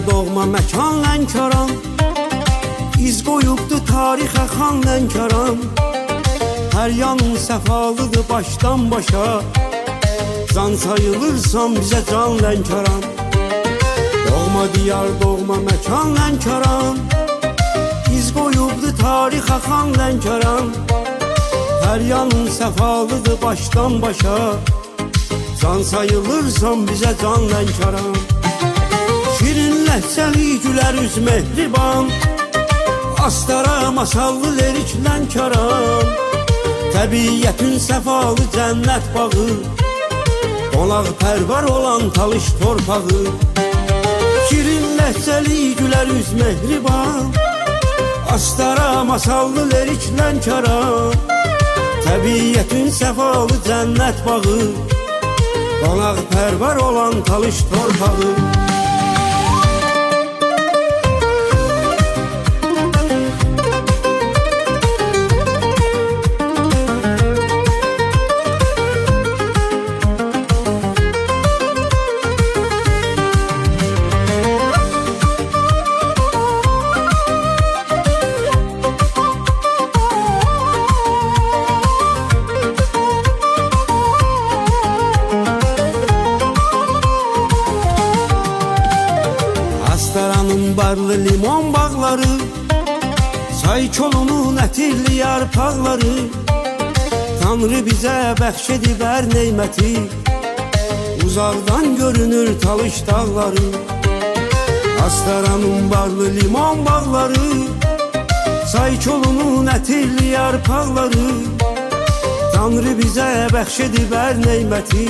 doğma məkan Lənkəran, İz qoyubdu tarixə xan Lənkəran. Hər yanın səfalıdır başdan başa, can sayılırsan bizə can Lənkəran. Doğma diyar, doğma məkan Lənkəran, İz qoyubdu tarixə xan Lənkəran. Hər yanın səfalıdır başdan başa, can sayılırsan bizə can Lənkəran. Şirin ləhcəli gülər üz mehriban, Astara masallı lirik Lənkəran. Təbiyyətin səfalı cənnət bağı, qonaq pərvar olan talış torpağı. Şirin ləhcəli gülər üz mehriban, Astara masallı lirik Lənkəran. Təbiyyətin səfalı cənnət bağı, qonaq pərvar olan talış torpağı. Astaranın barlı limon bağları, Çaykolunun ətirli yarpaqları, Tanrı bizə bəxş edib hər neyməti, Uzaqdan görünür talış dağları. Astaranın barlı limon bağları, Çaykolunun ətirli yarpaqları, Tanrı bizə bəxş edib hər neyməti,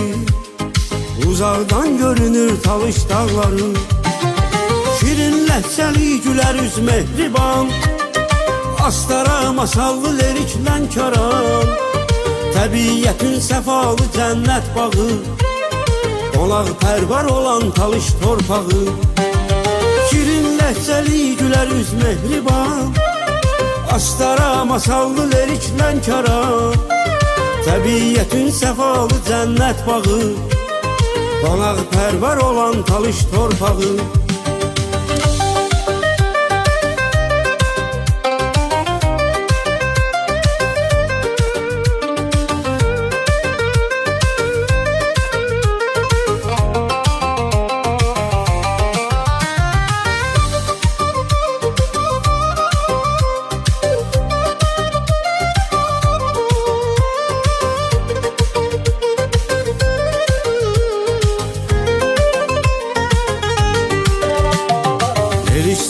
Uzaqdan görünür talış dağları. Şirin ləhcəli gülər üz mehriban, Astara masallı lirik Lənkəran. Təbiyyətin səfalı cənnət bağı, qonaq pərvar olan talış torpağı. Şirin ləhcəli gülər üz mehriban, Astara masallı lirik Lənkəran. Təbiyyətin səfalı cənnət bağı, qonaq pərvar olan talış torpağı.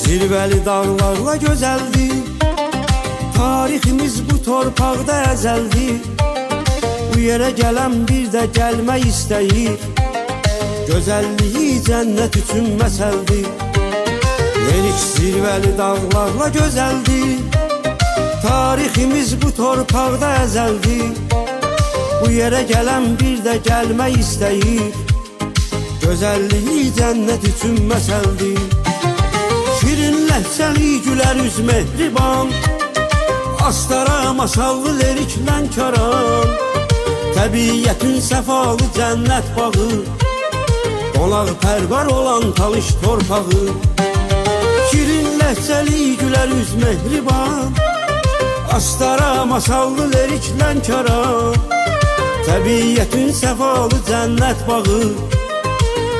Zirvəli dağlarla gözəldir, tariximiz bu torpaqda əzəldir. Bu yerə gələn bir də gəlmək istəyir, gözəlliyi cənnət üçün məsəldir. Lirik zirvəli dağlarla gözəldir, tariximiz bu torpaqda əzəldir. Bu yerə gələn bir də gəlmək istəyir, gözəlliyi cənnət üçün məsəldir. Şirin ləhcəli gülər üz mehriban, Astara masallı lirik Lənkəran. Təbiyyətin səfalı cənnət bağı, qonaq pərvar olan talış torpağı. Şirin ləhcəli gülər üz mehriban, Astara masallı lirik Lənkəran. Təbiyyətin səfalı cənnət bağı,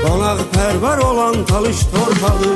qonaq pərvar olan talış torpağı.